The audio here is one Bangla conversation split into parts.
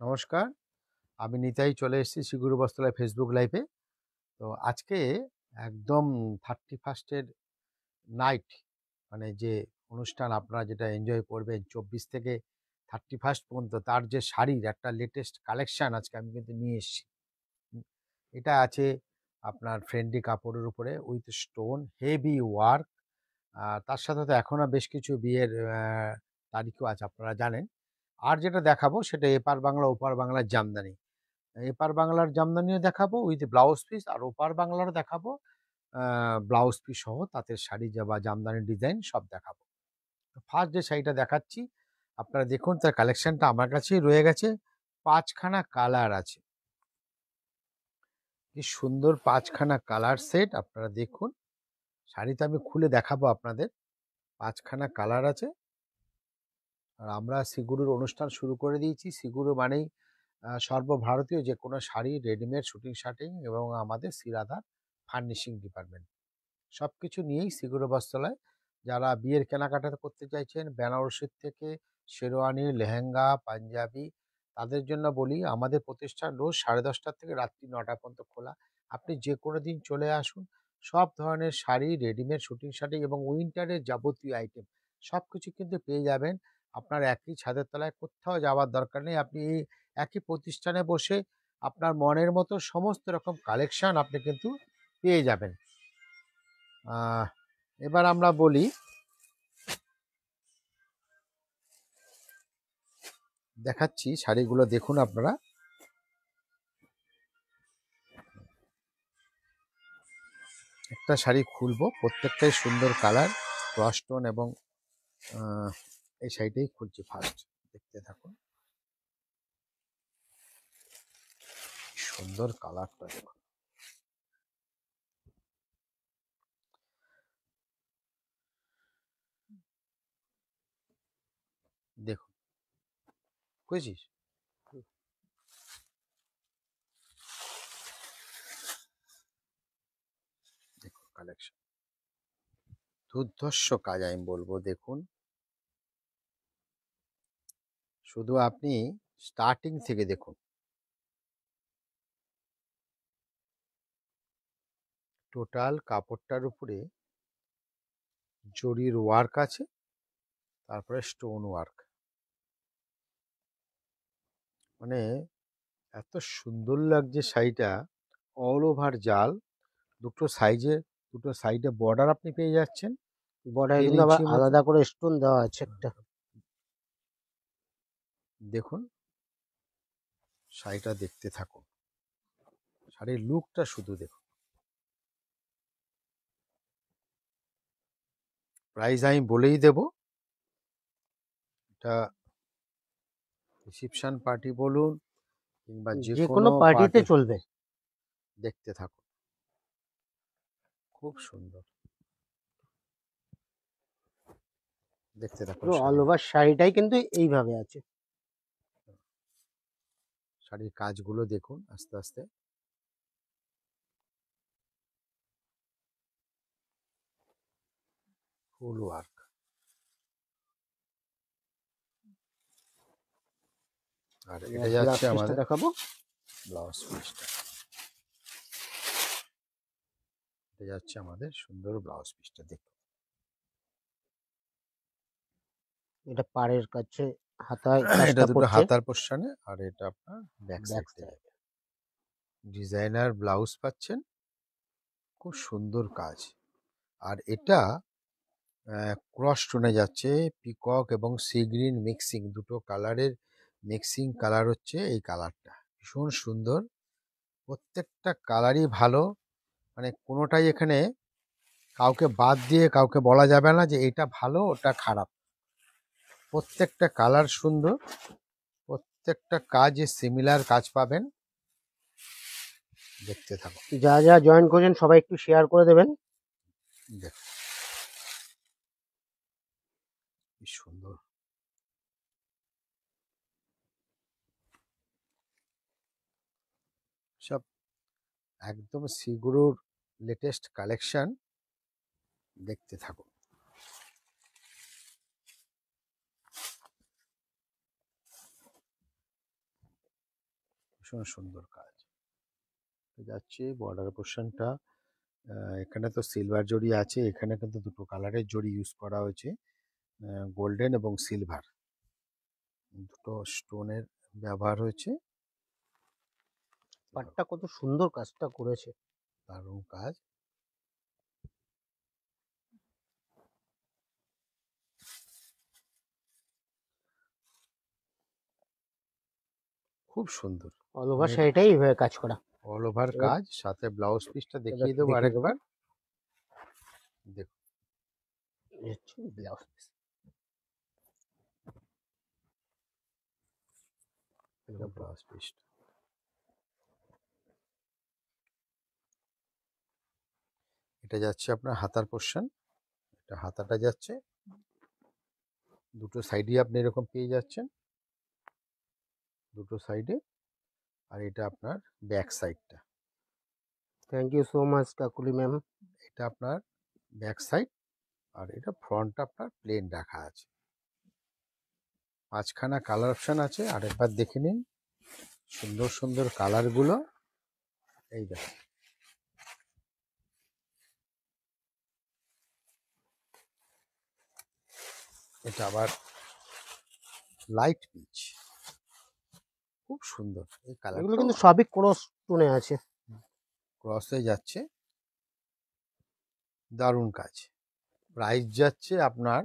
নমস্কার, আমি নিতাই চলে এসেছি শিগুরু বস্ত্রালয় ফেসবুক লাইভে। তো আজকে একদম 31st এর নাইট, মানে যে অনুষ্ঠান আপনারা যেটা এনজয় করবেন 24 থেকে 31st পর্যন্ত, তার যে শাড়ির একটা লেটেস্ট কালেকশান আজকে আমি কিন্তু নিয়ে এসেছি। এটা আছে আপনার ফ্রেন্ডলি কাপড়ের উপরে উইথ স্টোন হেভি ওয়ার্ক। তার সাথে তো এখনও বেশ কিছু বিয়ের তারিখও আছে, আপনারা জানেন। আর যেটা দেখাবো সেটা এপার বাংলা ওপার বাংলার জামদানি। এপার বাংলার জামদানিও দেখাবো উইথ ব্লাউজ পিস, আর ওপার বাংলারও দেখাবো ব্লাউজ পিস সহ তাঁতের শাড়ি বা জামদানির ডিজাইন সব দেখাবো। ফার্স্ট যে শাড়িটা দেখাচ্ছি আপনারা দেখুন, তার কালেকশনটা আমার কাছেই রয়ে গেছে। 5খানা কালার আছে, কি সুন্দর 5খানা কালার সেট। আপনারা দেখুন, শাড়িটা আমি খুলে দেখাবো আপনাদের। 5খানা কালার আছে। আর আমরা সিগুরুর অনুষ্ঠান শুরু করে দিয়েছি। সিগুরু মানেই সর্বভারতীয় যে কোনো শাড়ি, রেডিমেড, শুটিং শার্টিং এবং আমাদের সিরাদার ফার্নিশিং ডিপার্টমেন্ট সব কিছু নিয়েই সিগুরু বস্ত্রালয়। যারা বিয়ের কেনাকাটা করতে চাইছেন, বেনারসির থেকে শেরওয়ানি, লেহেঙ্গা, পাঞ্জাবি, তাদের জন্য বলি আমাদের প্রতিষ্ঠান রোজ 10:30 থেকে রাত্রি 9টা পর্যন্ত খোলা। আপনি যে কোনো দিন চলে আসুন। সব ধরনের শাড়ি, রেডিমেড, শুটিং শাড়ি এবং উইন্টারের যাবতীয় আইটেম সব কিছু কিন্তু পেয়ে যাবেন। আপনার একই ছাদের তলায় কোথাও যাওয়ার দরকার নেই। আপনি এই একই প্রতিষ্ঠানে বসে আপনার মনের মতো সমস্ত রকম কালেকশন আপনি কিন্তু পেয়ে যাবেন। এবার আমরা বলি, দেখাচ্ছি শাড়িগুলো দেখুন আপনারা। একটা শাড়ি খুলবো, প্রত্যেকটাই সুন্দর কালার, ক্রসটোন এবং এই শাড়িটাই খুলছি ফার্স্ট। দেখতে থাকুন, সুন্দর কালারটা দেখুন। দেখুন, বুঝেছিস? দেখুন কালেকশন, দুর্ধর্ষ কাজ আমি বলবো। দেখুন, শুধু আপনি স্টার্টিং থেকে দেখুন। টোটাল কাপড়টার উপরে জরির ওয়ার্ক আছে, তারপরে স্টোন ওয়ার্ক, মানে এত সুন্দর লাগছে শাড়িটা। অল ওভার জাল, দুটো সাইডে বর্ডার আপনি পেয়ে যাচ্ছেন। বর্ডার 3 কিন্তু আবার ইঞ্চি মতো আলাদা করে স্টোন দেওয়া আছে একটা। দেখুন শাড়িটা, দেখতে থাকুন, শাড়ির লুকটা শুধু দেখুন। প্রাইস আমি বলেই দেব, এটা রিসেপশন পার্টি বলুন কিংবা যে যে কোনো কোনো পার্টিতে পার্টি, চলবে। দেখতে থাকুন, খুব সুন্দর। দেখতে থাকুন পুরো অল শাড়ি, ওভার শাড়িটাই কিন্তু এইভাবে আছে। শাড়ির কাজগুলো দেখুন আস্তে আস্তে। ফুল ওয়ার্ক। আর এটা যাচ্ছে আমাদের দেখাবো ব্লাউজ পিসটা, এটা যাচ্ছে আমাদের সুন্দর ব্লাউজ পিসটা। দেখুন, এটা পাড়ের কাছে হাতায় এটা কাজটা দুটো করছে। হাতার পোর্শনে, আর এটা আপনার ব্যাক ব্যাক সাইডে সাইড যাবে। ডিজাইনার ব্লাউজ পাচ্ছেন, খুব সুন্দর কাজ। আর এটা ক্রস টোনে যাচ্ছে, পিকক এবং সি গ্রিন মিক্সিং, দুটো কালারের মিক্সিং কালার হচ্ছে এই কালারটা। ভীষণ সুন্দর, প্রত্যেকটা কালারই ভালো, মানে কোনোটাই এখানে কাউকে বাদ দিয়ে কাউকে বলা যাবে না যে এটা ভালো ওটা খারাপ। প্রত্যেকটা কালার সুন্দর, প্রত্যেকটা কাজে সিমিলার কাজ পাবেন। দেখতে থাকুন, যা যা জয়েন করেছেন সবাই একটু শেয়ার করে দেবেন। দেখুন কি সুন্দর। সব একদম সিগুরুর লেটেস্ট কালেকশন, দেখতে থাকুন। ভীষণ সুন্দর কাজ যাচ্ছে। বর্ডার পোর্শনটা এখানে তো সিলভার জরি আছে, এখানে কিন্তু দুটো কালারের জরি ইউজ করা হয়েছে, গোল্ডেন এবং সিলভার, দুটো স্টোনের ব্যবহার হয়েছে। পাটটা কত সুন্দর কাজটা করেছে। দারুণ কাজ। খুব সুন্দর, অল ওভার শাড়িটাই এইভাবে কাজ করা। অল ওভার এবার কাজ, সাথে ব্লাউজ পিসটা এবার দেখিয়ে একটু দেবো দেখিয়ে দেবো। আরেকবার। দেখুন এই হচ্ছে ব্লাউজ পিস। একদম ব্লাউজ পিসটা, এটা যাচ্ছে আপনার হাতার পোর্শন, এটা হাতাটা যাচ্ছে, দুটো সাইডে আপনি এরকম পেয়ে যাচ্ছেন, দুটো সাইডে। আর এটা আপনার ব্যাক সাইডটা, thank you so much Kakuli ma'am. এটা আপনার ব্যাক সাইড, আর এটা ফ্রন্টটা আপনার প্লেন রাখা আছে। 5খানা কালার অপশন আছে, আরেকবার দেখে নিন সুন্দর সুন্দর কালারগুলো। এই দেখুন, এটা আবার লাইট পিচ, খুব সুন্দর এই এগুলো কালারটা, কিন্তু সবই ক্রস টোনে আছে। ক্রসে যাচ্ছে, দারুণ কাজ। প্রাইস যাচ্ছে আপনার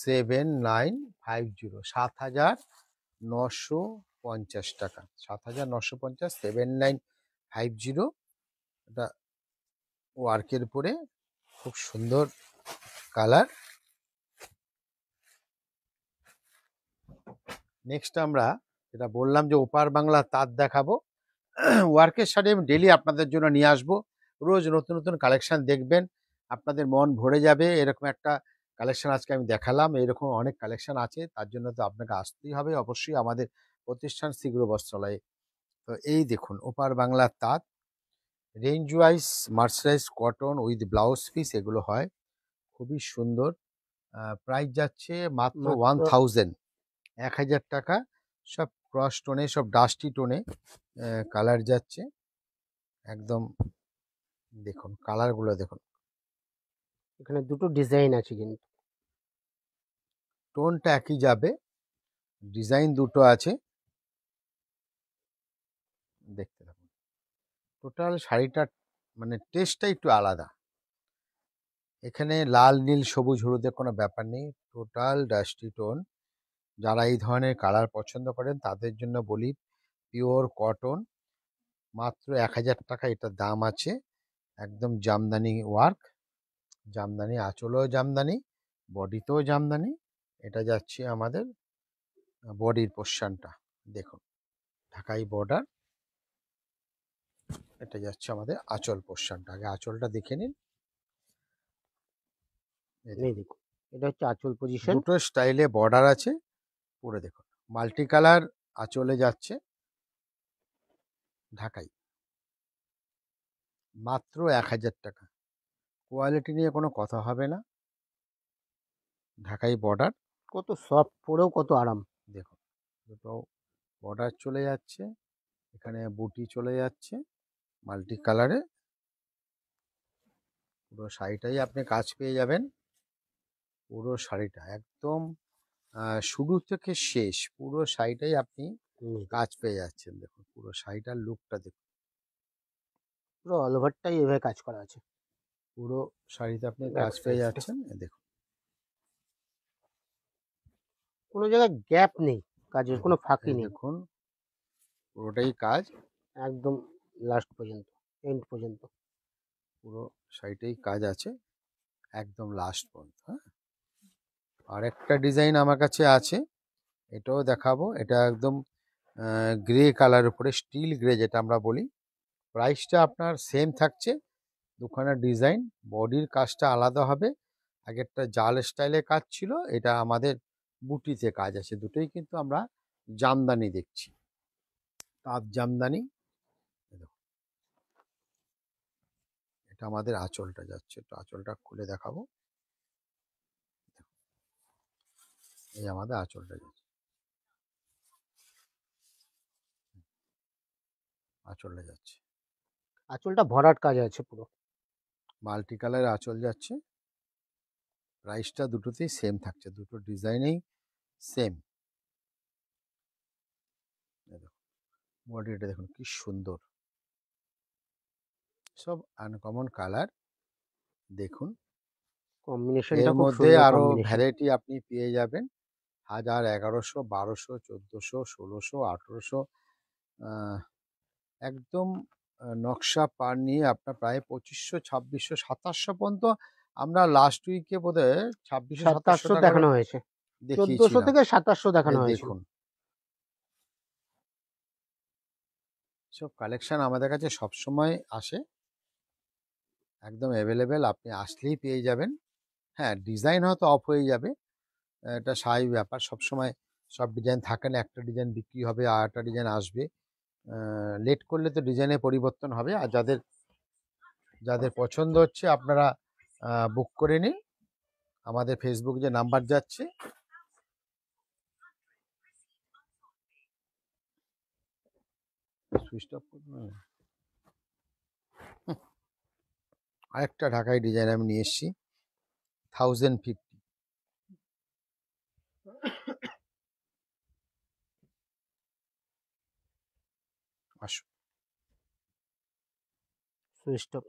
7950, 7950 টাকা, 7950, 7950। এটা ওয়ার্কের উপরে খুব সুন্দর কালার। নেক্সট আমরা যেটা বললাম যে ওপার বাংলা তাঁত দেখাবো, ওয়ার্কের শাড়ি আমি ডেলি আপনাদের জন্য নিয়ে আসবো, রোজ নতুন নতুন কালেকশন দেখবেন, আপনাদের মন ভরে যাবে। এরকম একটা কালেকশন আজকে আমি দেখালাম, এরকম অনেক কালেকশন আছে, তার জন্য তো আপনাকে আসতেই হবে অবশ্যই আমাদের প্রতিষ্ঠান শীঘ্র বস্ত্রালয়ে। তো এই দেখুন ওপার বাংলার তাঁত, range wise mercerise cotton with blouse piece এগুলো হয়, খুবই সুন্দর। প্রাইস যাচ্ছে মাত্র মাত্র 1000 টাকা। সব ক্রস টোনে, সব ডাস্টি টোনে কালার যাচ্ছে একদম। দেখুন কালারগুলো দেখুন, এখানে দুটো ডিজাইন আছে কিন্তু। টোনটা একই যাবে, ডিজাইন দুটো আছে, দেখতে থাকুন। টোটাল শাড়িটার মানে টেস্টটা একটু আলাদা, এখানে লাল নীল সবুজ হলুদের কোনো ব্যাপার নেই, টোটাল ডাস্টি টোন। যারা এই ধরনের কালার পছন্দ করেন তাদের জন্য বলি পিওর কটন, মাত্র 1000 টাকা এটার দাম আছে। একদম জামদানি ওয়ার্ক, জামদানি আঁচলও জামদানি, বডিতেও জামদানি। এটা যাচ্ছে আমাদের বডির পোর্শনটা, দেখুন ঢাকাই বর্ডার, এটা যাচ্ছে আমাদের আঁচল পোর্শনটা। আগে আঁচলটা দেখে নিন, এই দেখুন, এটা হচ্ছে আঁচল পজিশন। দুটো স্টাইলে বর্ডার আছে, পুরো দেখুন মাল্টি কালার আঁচলে যাচ্ছে, ঢাকাই, মাত্র 1000 টাকা। কোয়ালিটি নিয়ে কোনো কথা হবে না, ঢাকাই বর্ডার। কত সফট, পরেও কত আরাম। দেখুন দুটো বর্ডার চলে যাচ্ছে, এখানে বুটি চলে যাচ্ছে মাল্টি কালারে, পুরো শাড়িটাই আপনি কাজ পেয়ে যাবেন, পুরো শাড়িটা একদম শুরু থেকে শেষ পুরো শাড়িটাই আপনি কাজ পেয়ে যাচ্ছেন। দেখুন পুরো শাড়িটার লুকটা দেখুন, পুরো অল ওভারটাই এভাবে কাজ করা আছে। পুরো শাড়িতে আপনি ব্যাক কাজ পেয়ে সাইডটা যাচ্ছেন। দেখুন কোনো জায়গায় গ্যাপ নেই, কাজের কোনো ফাঁকি এই নেই। দেখুন পুরোটাই কাজ, একদম লাস্ট পর্যন্ত, এন্ড পর্যন্ত। পুরো শাড়িটাই কাজ আছে একদম লাস্ট পর্যন্ত। হ্যাঁ, আর একটা ডিজাইন আমার কাছে আছে, এটাও দেখাবো। এটা একদম গ্রে কালার উপরে, স্টিল গ্রে যেটা আমরা বলি। প্রাইসটা আপনার সেম থাকছে, দুখানা ডিজাইন, বডির কাজটা আলাদা হবে। আগেরটা জাল স্টাইলে কাজ ছিল, এটা আমাদের বুটিতে কাজ আছে। দুটোই কিন্তু আমরা জামদানি দেখছি, তাঁত জামদানি। এই দেখুন, এটা আমাদের আঁচলটা যাচ্ছে, তো আঁচলটা খুলে দেখাবো। এই আমাদের আঁচলটা যাচ্ছে, আঁচলটা যাচ্ছে, আঁচলটা ভরাট কাজ আছে পুরো। মাল্টি কালার আঁচল যাচ্ছে। প্রাইসটা দুটোতেই সেম থাকছে, দুটো ডিজাইনেই সেম। বডিটা দেখুন কি সুন্দর, সব আনকমন কালার। দেখুন কম্বিনেশনটা এর খুব মধ্যে সুন্দর আরো কম্বিনেশন। ভ্যারাইটি আপনি পেয়ে যাবেন 1000, 1100, 1200, 1400, 1600, 1800, একদম নকশা পার নিয়ে আপনার প্রায় 2500, 2600, 2700 পর্যন্ত। আমরা লাস্ট উইকে বোধহয় 2600, 2700 2700 টাকারও দেখানো হয়েছে, 1400 দেখিয়েছিলাম। থেকে 2700 দেখানো এই হয়েছিল। দেখুন সব কালেকশন আমাদের কাছে সবসময় আসে, একদম অ্যাভেলেবেল, আপনি আসলেই পেয়ে যাবেন। হ্যাঁ, ডিজাইন হয়তো অফ হয়ে যাবে, এটা স্বাভাবিক ব্যাপার, সবসময় সব ডিজাইন থাকে না, একটা ডিজাইন বিক্রি হবে আর একটা ডিজাইন আসবে। লেট করলে তো ডিজাইনের পরিবর্তন হবে। আর যাদের যাদের পছন্দ হচ্ছে আপনারা বুক করে নিন, আমাদের ফেসবুক যে নাম্বার যাচ্ছে সুইচ অফ। আরেকটা ঢাকাই ডিজাইন আমি নিয়ে এসেছি 1050। আসুন, সুইচ অফ।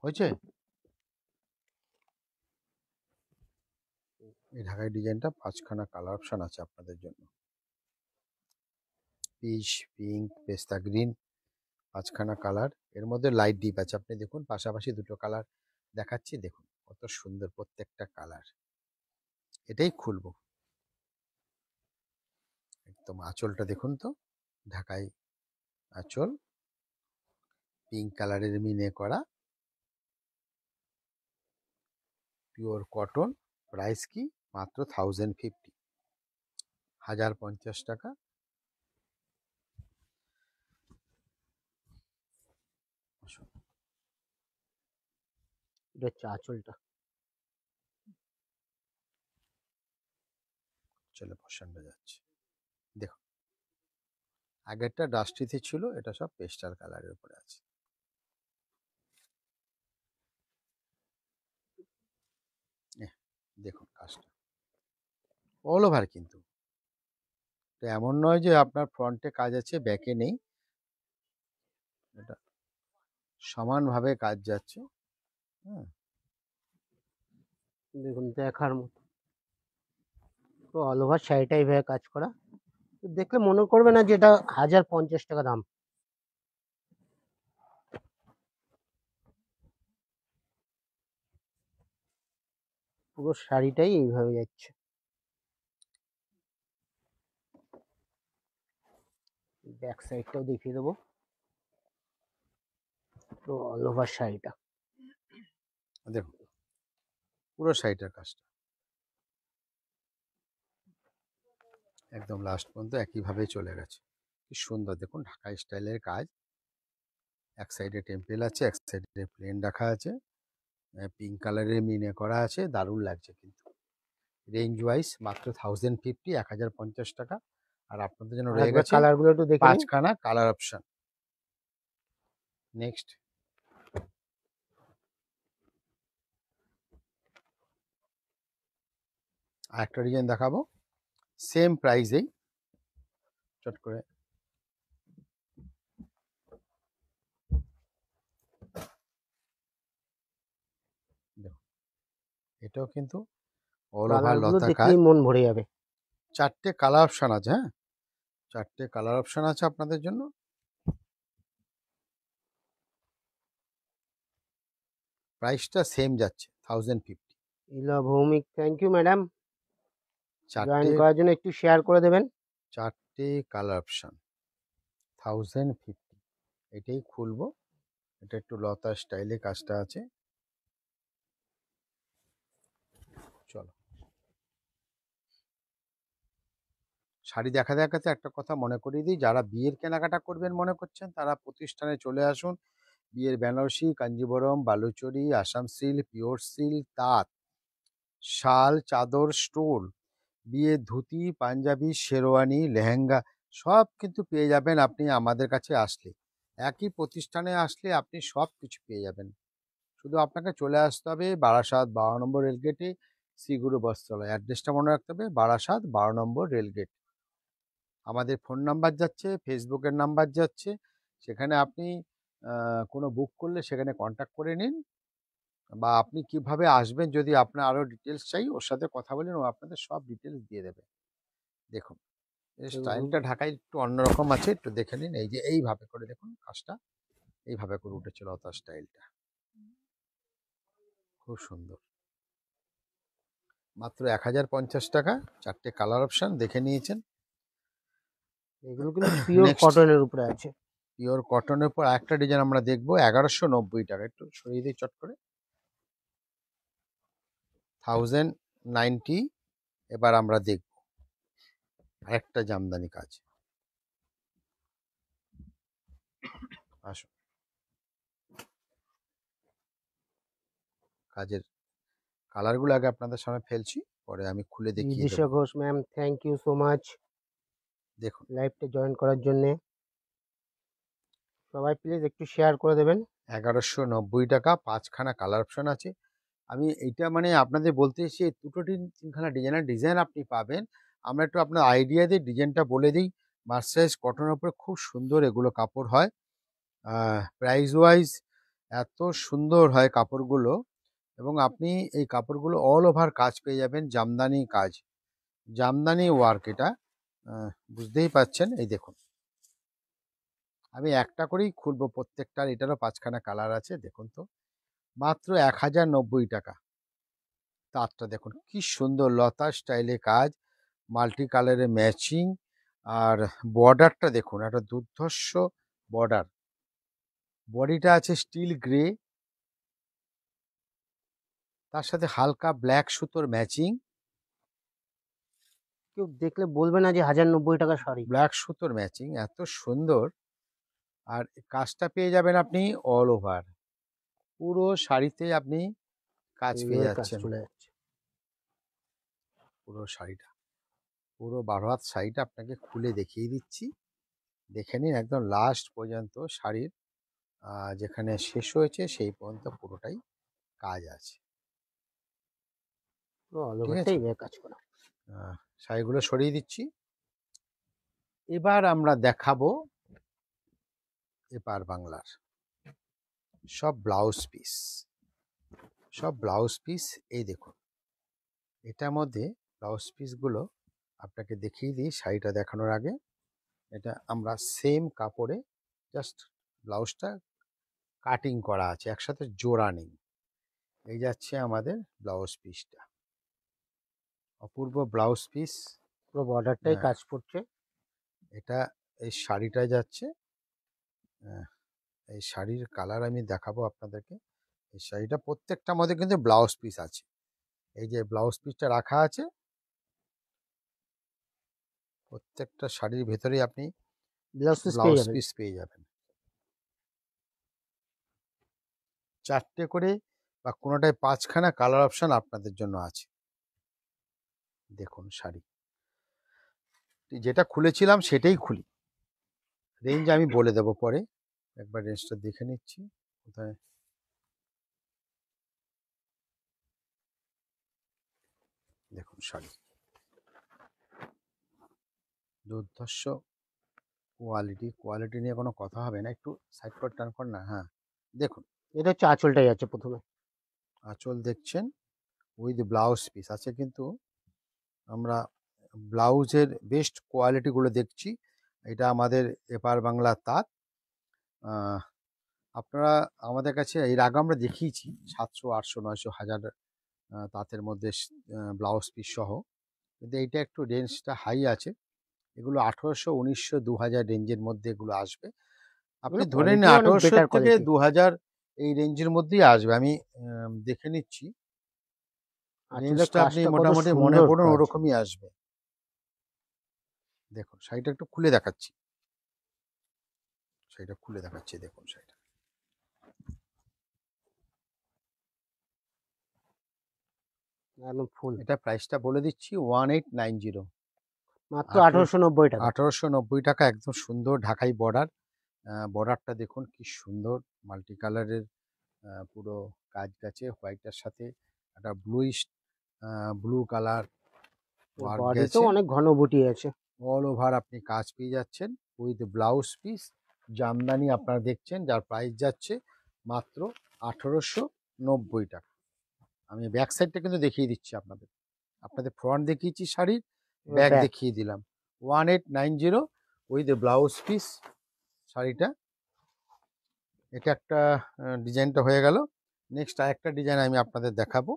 হয়েছে। এই ঢাকাই ডিজাইনটা 5খানা কালার অপশন আছে আপনাদের জন্য, পিচ, পিঙ্ক, পেস্তা গ্রিন, 5খানা কালার। এর মধ্যে লাইট ডিপ আছে, আপনি দেখুন পাশাপাশি দুটো কালার দেখাচ্ছি, দেখুন কত সুন্দর প্রত্যেকটা কালার। এটাই খুলবো, একদম আঁচলটা দেখুন তো, ঢাকাই আঁচল, পিঙ্ক কালারের মিনে করা, পিওর কটন। প্রাইস কি মাত্র 1050, 1050 টাকা। এটা হচ্ছে আঁচলটা। চলে পছন্দ যাচ্ছে, দেখুন আগেরটা ডাস্টিতে ছিল, এটা সব পেস্টাল কালারের উপরে আছে। দেখুন কাজটা অল ওভার, কিন্তু এটা এমন নয় যে আপনার ফ্রন্টে কাজ আছে ব্যাকে নেই, এটা সমানভাবে কাজ যাচ্ছে। হ্যাঁ, দেখুন দেখার মতো, তো অল ওভার শাড়িটা এইভাবে কাজ করা, তো দেখলে মনে করবে না যে এটা 1050 টাকা দাম। পুরো শাড়িটাই এইভাবে যাচ্ছে। ব্যাক সাইডটাও দেখিয়ে দেবো, তো অল ওভার শাড়িটা। দেখুন পুরো সাইডের কাজটা একদম লাস্ট পর্যন্ত একইভাবে চলে গেছে, কি সুন্দর দেখুন ঢাকা স্টাইলের কাজ। এক সাইডে টেম্পেল আছে, এক সাইডে প্লেন রাখা আছে, পিঙ্ক কালারের মিনে করা আছে, দারুণ লাগছে কিন্তু। রেঞ্জ ওয়াইজ মাত্র 1050, 1050 টাকা। আর আপনাদের জন্য আর রয়ে একবার গেছে কালার গুলো একটু দেখে নিন। 5খানা কালার অপশন। নেক্সট আরেকটা ডিজাইন দেখাবো সেম প্রাইসেই, চট করে দেখুন, এটাও কিন্তু অল ওভার কালার গুলো লতা কাজ। দেখলেই মন ভরে যাবে। 4টে কালার অপশন আছে, হ্যাঁ 4টে কালার অপশন আছে আপনাদের জন্য। প্রাইসটা সেম যাচ্ছে 1050। Ila Bhowmik, thank you madam. Join 4টে করার জন্য একটু শেয়ার করে দেবেন। 4টে কালার অপশন 1050। এটাই খুলবো, এটা একটু লতা স্টাইলে কাজটা আছে। চলো, শাড়ি দেখা দেখাতে একটা কথা মনে করিয়ে দিই, যারা বিয়ের কেনাকাটা করবেন মনে করছেন তারা প্রতিষ্ঠানে চলে আসুন। বিয়ের Banarasi, Kanjivaram, Baluchari, Assam silk, pure silk, তাঁত শাল, চাদর, স্টোল, বিয়ের ধুতি, পাঞ্জাবি, শেরওয়ানি, লেহেঙ্গা সব কিন্তু পেয়ে যাবেন আপনি আমাদের কাছে আসলে। একই প্রতিষ্ঠানে আসলে আপনি সব কিছু পেয়ে যাবেন। শুধু আপনাকে চলে আসতে হবে বারাসাত 12 নম্বর রেলগেটে, শ্রীগুরু বস্ত্রালয়। অ্যাড্রেসটা মনে রাখতে হবে, বারাসাত 12 নম্বর রেলগেট। আমাদের ফোন নাম্বার যাচ্ছে, ফেসবুকের নাম্বার যাচ্ছে, সেখানে আপনি কোনো বুক করলে সেখানে কন্ট্যাক্ট করে নিন, বা আপনি কিভাবে আসবেন যদি আপনার আরও ডিটেলস চাই ওর সাথে কথা বলেন, ও আপনাদের সব ডিটেলস দিয়ে দেবে। দেখুন এই এগুলো স্টাইলটা ঢাকায় একটু অন্যরকম আছে, একটু দেখে নিন। এই যে এইভাবে করে দেখুন কাজটা, এইভাবে করে উঠেছে লতা স্টাইলটা, খুব সুন্দর। মাত্র 1050 টাকা, 4টে কালার অপশান দেখে নিয়েছেন। এগুলো কিন্তু পিওর নেক্সট কটনের উপরে আছে। পিওর কটনের উপর আরেকটা ডিজাইন আমরা দেখবো, 1190 টাকা। একটু সরিয়ে দিই চট করে, 1090। এবার আমরা দেখব আরেকটা জামদানি কাজ। আসুন, কাজের কালারগুলো আগে আপনাদের সামনে ফেলছি, পরে আমি খুলে দেখিয়ে বিদিশা দেবো। Ghosh ma'am, thank you so much দেখুন লাইভটা জয়েন করার জন্যে। সবাই প্লিজ একটু শেয়ার করে দেবেন। 1190 টাকা, 5খানা কালার অপশন আছে। আমি এইটা মানে আপনাদের বলতে এসেছি, এই দুটো তিনখানা ডিজাইন আপনি পাবেন। আমরা একটু আপনার আইডিয়া দিই, ডিজাইনটা বলে দিই। মার্সারাইজ কটনের উপরে খুব সুন্দর এগুলো কাপড় হয়। প্রাইস ওয়াইজ এত সুন্দর হয় কাপড়গুলো, এবং আপনি এই কাপড়গুলো অল ওভার কাজ পেয়ে যাবেন, জামদানি কাজ, জামদানি ওয়ার্ক। এটা বুঝতেই পাচ্ছেন। এই দেখুন, আমি একটা করেই খুলবো প্রত্যেকটার, এটারও 5খানা কালার আছে। দেখুন তো, মাত্র 1090 টাকা। তারটা দেখুন কি সুন্দর লতা স্টাইলে কাজ, মাল্টি কালারে ম্যাচিং। আর বর্ডারটা দেখুন, একটা দুর্ধর্ষ বর্ডার। বডিটা আছে স্টিল গ্রে, তার সাথে হালকা ব্ল্যাক সুতোর ম্যাচিং। কেউ দেখলে বলবে না যে 1090 টাকা শাড়ি। ব্ল্যাক সুতোর ম্যাচিং এত সুন্দর। আর কাজটা পেয়ে যাবেন আপনি অল ওভার, পুরো শাড়িতে আপনি কাজ পেয়ে এইভাবে কাজ যাচ্ছেন। চলে যাচ্ছে। পুরো শাড়িটা, পুরো 12 হাত শাড়িটা আপনাকে খুলে দেখিয়ে দিচ্ছি, দেখে নিন একদম লাস্ট পর্যন্ত। শাড়ির যেখানে শেষ হয়েছে সেই পর্যন্ত পুরোটাই কাজ আছে। পুরো অল ঠিক ওভারটা আছে, এইভাবে কাজ করা। শাড়িগুলো সরিয়ে দিচ্ছি। এবার আমরা দেখাবো এপার বাংলার সব ব্লাউজ পিস, সব ব্লাউজ পিস। এই দেখুন, এটার মধ্যে ব্লাউজ পিসগুলো আপনাকে দেখিয়ে দিই শাড়িটা দেখানোর আগে। এটা আমরা সেম কাপড়ে জাস্ট ব্লাউজটা কাটিং করা আছে, একসাথে জোড়া নেই। এই যাচ্ছে আমাদের ব্লাউজ পিসটা, অপূর্ব ব্লাউজ পিস। পুরো বর্ডারটাই কাজ করছে। এটা এই শাড়িটায় যাচ্ছে। এই শাড়ির কালার আমি দেখাবো আপনাদেরকে। এই শাড়িটা প্রত্যেকটার মধ্যে কিন্তু ব্লাউজ পিস আছে। এই যে ব্লাউজ পিসটা রাখা আছে, প্রত্যেকটা শাড়ির ভেতরেই আপনি ব্লাউজ পিস পেয়ে ব্লাউজ যাবেন। পিস পেয়ে যাবেন। 4টে করে বা কোনোটায় 5খানা কালার অপশন আপনাদের জন্য আছে। দেখুন শাড়ি, যেটা খুলেছিলাম সেটাই খুলি, রেঞ্জ আমি বলে দেবো পরে। একবার রেঞ্জটা দেখে নিচ্ছি কোথায়। দেখুন শাড়ি, দুর্ধর্ষ কোয়ালিটি নিয়ে কোনো কথা হবে না। একটু সাইড করে টার্ন কর না। হ্যাঁ দেখুন, এটা হচ্ছে আঁচলটাই আছে প্রথমে। আঁচল দেখছেন উইথ ব্লাউজ পিস আছে। কিন্তু আমরা ব্লাউজের বেস্ট কোয়ালিটিগুলো দেখছি। এটা আমাদের এপার বাংলা তাঁত। আপনারা আমাদের কাছে এর আগে আমরা দেখিয়েছি 700, 800, 900, 1000 তাঁতের মধ্যে ব্লাউজ পিস সহ। কিন্তু এইটা একটু রেঞ্জটা হাই আছে। এগুলো 1800, 1900, 2000 রেঞ্জের মধ্যে এগুলো আসবে। আপনি এগুলো ধরে নিন কোয়ালিটি অনেক 1800 বেটার থেকে কোয়ালিটি। 2000 এই রেঞ্জের মধ্যেই আসবে। আমি দেখে নিচ্ছি, আঁচলের রেঞ্জটা আপনি কাজটা কত মোটামুটি মনে সুন্দর করুন কাজ। ওরকমই আসবে। দেখুন শাড়িটা একটু খুলে দেখাচ্ছি, শাড়িটা খুলে দেখাচ্ছি। দেখুন শাড়িটা, একদম ফুল। এটা প্রাইসটা বলে দিচ্ছি 1890, মাত্র 18 1890 টাকা। 1890 টাকা। একদম সুন্দর ঢাকাই বর্ডার। বর্ডারটা দেখুন কি সুন্দর, মাল্টি কালারের পুরো কাজ গেছে হোয়াইটের সাথে একটা ব্লু কালার ওয়ার্ক বডিতেও গেছে। অনেক ঘন বুটি আছে। অল ওভার আপনি কাজ পেয়ে যাচ্ছেন উইথ ব্লাউজ পিস। জামদানি আপনারা দেখছেন, যার প্রাইস যাচ্ছে মাত্র 1890 টাকা। আমি ব্যাক সাইডটা কিন্তু দেখিয়ে দিচ্ছি আপনাদের। আপনাদের ফ্রন্ট দেখিয়েছি শাড়ির, ব্যাক ব্যাক। দেখিয়ে দিলাম। 1890 উইথ ব্লাউজ পিস শাড়িটা। এটা একটা ডিজাইনটা হয়ে গেল। নেক্সট আরেকটা ডিজাইন আমি আপনাদের দেখাবো।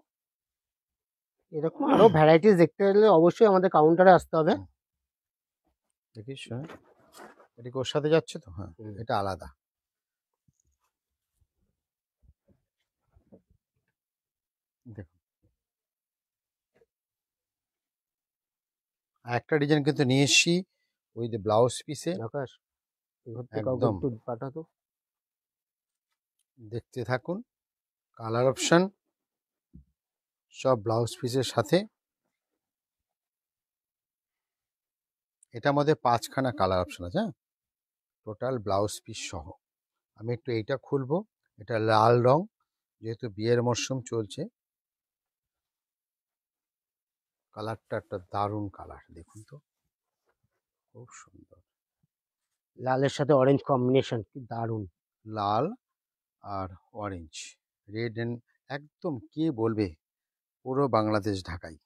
এরকম আরো ভ্যারাইটিস দেখতে গেলে অবশ্যই আমাদের কাউন্টারে আসতে হবে। দেখিস, হ্যাঁ এটা কি ওর সাথে যাচ্ছে তো? হ্যাঁ, এটা আলাদা। দেখুন একটা ডিজাইন কিন্তু নিয়ে এসছি উইথ ব্লাউজ পিসে। আকাশ, ঘর থেকে কাউকে একদম একটু পাঠাতো। দেখতে থাকুন, কালার অপশন সব ব্লাউজ পিসের সাথে। এটার মধ্যে 5খানা কালার অপশন আছে, হ্যাঁ টোটাল ব্লাউজ পিস সহ। আমি একটু এইটা খুলবো। এটা লাল রং, যেহেতু বিয়ের মরশুম চলছে। কালারটা একটা দারুণ কালার, দেখুন তো খুব সুন্দর। লালের সাথে অরেঞ্জ কম্বিনেশন কি দারুণ। লাল আর অরেঞ্জ, রেড অ্যান্ড, একদম কে বলবে পুরো বাংলাদেশ ঢাকাই,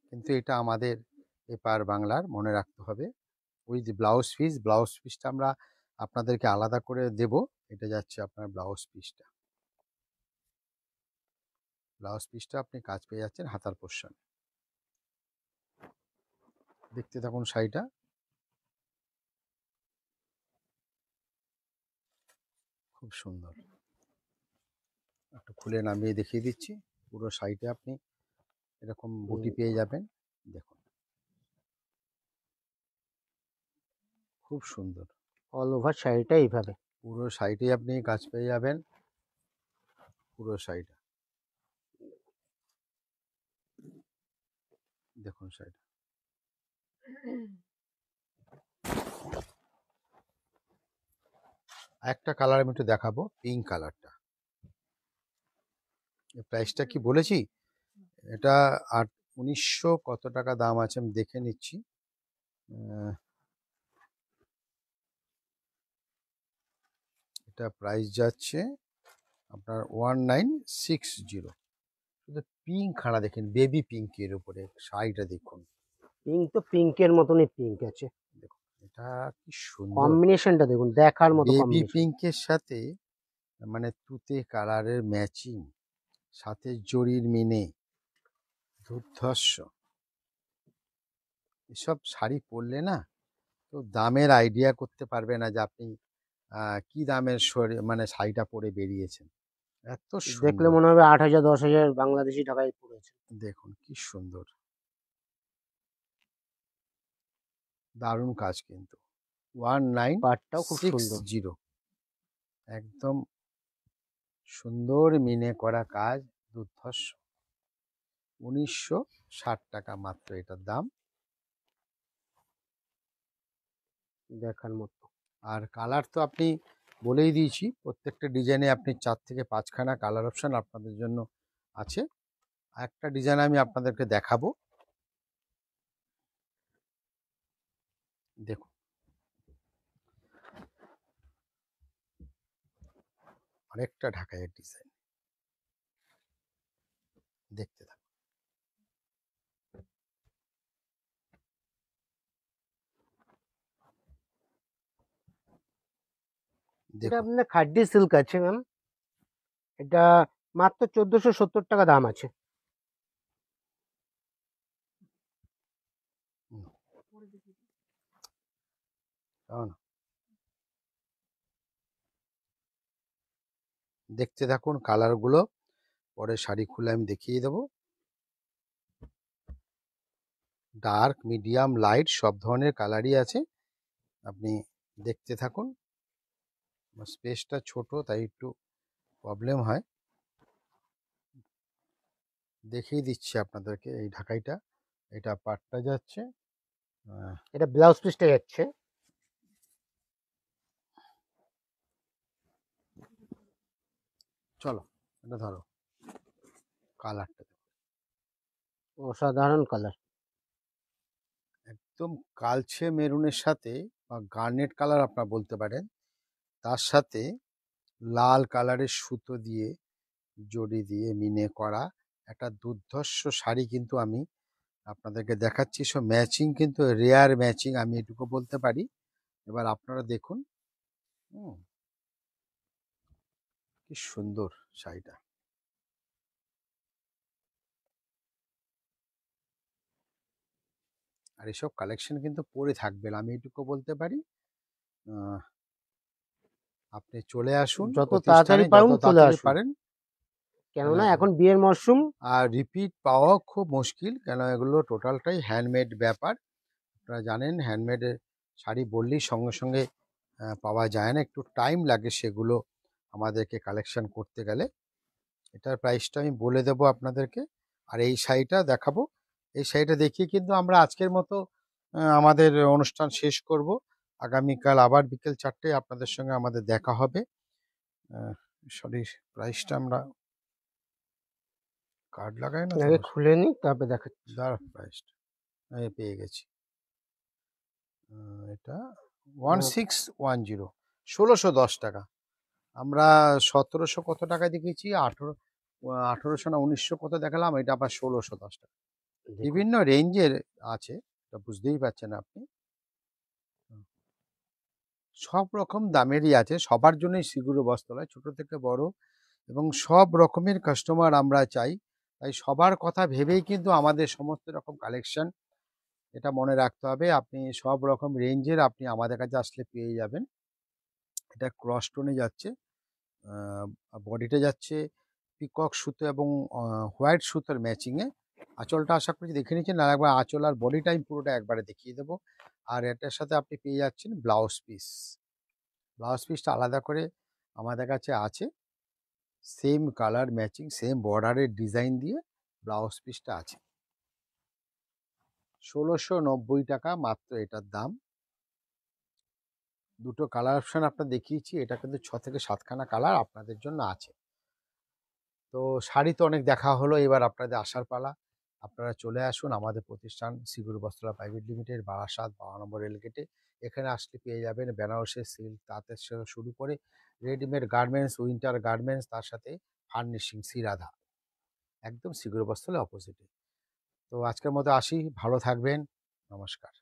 কিন্তু এটা আমাদের এপার বাংলার, মনে রাখতে হবে। উইথ ব্লাউজ পিস, ব্লাউজ পিসটা আমরা আপনাদেরকে আলাদা করে দেব। এটা যাচ্ছে আপনার ব্লাউজ পিসটা। ব্লাউজ পিসটা আপনি কাজ পেয়ে যাচ্ছেন হাতার পোর্শন। দেখতে থাকুন শাড়িটা, খুব সুন্দর। একটু খুলে নামিয়ে দেখিয়ে দিচ্ছি। পুরো শাড়িতে আপনি এরকম বুটি পেয়ে যাবেন, দেখুন খুব সুন্দর। অল ওভার শাড়িটা এইভাবে। পুরো শাড়িতেই আপনি কাজ পেয়ে যাবেন, পুরো শাড়িটা দেখুন শাড়িটা। একটা কালার আমি একটু দেখাবো, পিঙ্ক কালারটা। প্রাইসটা কি বলেছি? এটা 1900 কত টাকা দাম আছে আমি দেখে নিচ্ছি। এটা প্রাইস যাচ্ছে আপনার 1960। শুধু পিঙ্ক খানা দেখেন, বেবি পিঙ্কের উপরে শাড়িটা দেখুন। পিঙ্ক তো পিঙ্কের মতনই পিঙ্ক আছে। দেখুন এটা কি সুন্দর, কম্বিনেশনটা দেখুন, দেখার মতো বেবি কম্বিনেশন। পিঙ্কের সাথে মানে তুতে কালারের ম্যাচিং, সাথে জরির মিনে, দুর্ধর্ষ। এসব শাড়ি পরলে না তো দামের আইডিয়া করতে পারবে না যে আপনি কি দামের মানে শাড়িটা পরে বেরিয়েছেন। এত দেখলে সুন্দর, মনে হবে 8,000 10,000 বাংলাদেশি টাকায় পড়েছে। দেখুন কি সুন্দর, দারুণ কাজ কিন্তু। পাটটাও খুব সুন্দর। 1960, একদম সুন্দর মিনে করা কাজ, দুর্ধর্ষ। 1960 টাকা মাত্র এটার দাম। দেখার মতো। আর কালার তো আপনি বলেই দিয়েছি, প্রত্যেকটা ডিজাইনে আপনি 4 থেকে 5খানা কালার অপশন আপনাদের জন্য আছে। একটা ডিজাইন আমি আপনাদেরকে দেখাবো, দেখুন আরেকটা ঢাকাইয়ের ডিজাইন, দেখতে থাকুন। এটা দেখুন আপনার খাড্ডি সিল্ক আছে ম্যাম। এটা মাত্র 1470 টাকা দাম আছে। কেমন? দেখতে থাকুন কালারগুলো, পরে শাড়ি খুলে আমি দেখিয়ে দেবো। ডার্ক, মিডিয়াম, লাইট সব ধরনের কালারই আছে, আপনি দেখতে থাকুন। স্পেসটা ছোট তাই একটু প্রবলেম হয়, দেখিয়ে দিচ্ছি আপনাদেরকে এই ঢাকাইটা, এটা পাটটা যাচ্ছে। এটা ব্লাউজ পিসটা যাচ্ছে। চলো এটা ধরো, কালারটা অসাধারণ কালার। একদম কালচে মেরুনের সাথে বা গার্নেট কালার আপনারা বলতে পারেন, তার সাথে লাল কালারের সুতো দিয়ে জড়ি দিয়ে মিনে করা একটা দুর্ধর্ষ শাড়ি কিন্তু আমি আপনাদেরকে দেখাচ্ছি। সব ম্যাচিং কিন্তু রেয়ার ম্যাচিং, আমি এটুকু বলতে পারি। এবার আপনারা দেখুন কি সুন্দর শাড়িটা। আর এসব কালেকশন কিন্তু পরে থাকবেন, আমি এটুকু বলতে পারি। আপনি চলে আসুন যত প্রতিষ্ঠানে তাড়াতাড়ি যত পারুন চলে তাড়াতাড়ি আসুন, পারেন। কেননা এখন বিয়ের মরশুম। আর রিপিট পাওয়াও খুব মুশকিল, কেন এগুলো টোটালটাই হ্যান্ডমেড ব্যাপার। আপনারা জানেন হ্যান্ডমেডের শাড়ি বললেই সঙ্গে সঙ্গে পাওয়া যায় না, একটু টাইম লাগে সেগুলো আমাদেরকে কালেকশন করতে গেলে। এটার প্রাইসটা আমি বলে দেবো আপনাদেরকে। আর এই শাড়িটা দেখাবো, এই শাড়িটা দেখিয়ে কিন্তু আমরা আজকের মতো আমাদের অনুষ্ঠান শেষ করব। আগামীকাল আবার বিকেল 4টায় আপনাদের সঙ্গে আমাদের দেখা হবে। সরি, প্রাইসটা আমরা কার্ড লাগাই না তো, আগে খুলে নিই তারপরে দেখাচ্ছি। দাঁড়া প্রাইসটা আমি পেয়ে গেছি। এটা 1610, 1610 টাকা। আমরা 1700 কত টাকা দেখিয়েছি, 1800 না 1900 কত দেখালাম, এটা আবার 1610 টাকা। দেখুন, বিভিন্ন রেঞ্জের আছে, এটা বুঝতেই পারছেন আপনি। সব রকম দামেরই আছে, সবার জন্যই সিগুরু বস্ত্রালয়, ছোট থেকে বড় এবং সব রকমের কাস্টমার আমরা চাই। তাই সবার কথা ভেবেই কিন্তু আমাদের সমস্ত রকম কালেকশন, এটা মনে রাখতে হবে। আপনি সব রকম রেঞ্জের আপনি আমাদের কাছে আসলে পেয়ে যাবেন। এটা ক্রস টোনে যাচ্ছে, বডিটা যাচ্ছে পিকক সুতো এবং হোয়াইট সুতোর ম্যাচিংয়ে। আঁচলটা আশা করি দেখে নিচ্ছেন, আর একবার আঁচল আর বডি টাইম পুরোটা একবারে দেখিয়ে দেবো। আর এটার সাথে আপনি পেয়ে যাচ্ছেন ব্লাউজ পিস। ব্লাউজ পিসটা আলাদা করে আমাদের কাছে আছে, সেম কালার ম্যাচিং সেম বর্ডারের ডিজাইন দিয়ে ব্লাউজ পিসটা আছে। 1690 টাকা মাত্র এটার দাম। দুটো কালার অপশান আপনার দেখিয়েছি, এটা কিন্তু 6 থেকে 7খানা কালার আপনাদের জন্য আছে। তো শাড়ি তো অনেক দেখা হলো, এবার আপনাদের আসার পালা। আপনারা চলে আসুন আমাদের প্রতিষ্ঠান সিগুরু বস্ত্রালয় প্রাইভেট লিমিটেড, বারাসাত 12 নম্বর রেলগেটে। এখানে আসলে পেয়ে যাবেন বেনারসের সিল্ক, তাঁতের থেকে শুরু করে রেডিমেড গার্মেন্টস, উইন্টার গার্মেন্টস, তার সাথে ফার্নিশিং, শ্রীরাধা, একদম সিগুরু বস্ত্রালয় অপোজিটে। তো আজকের মতো আসি, ভালো থাকবেন, নমস্কার।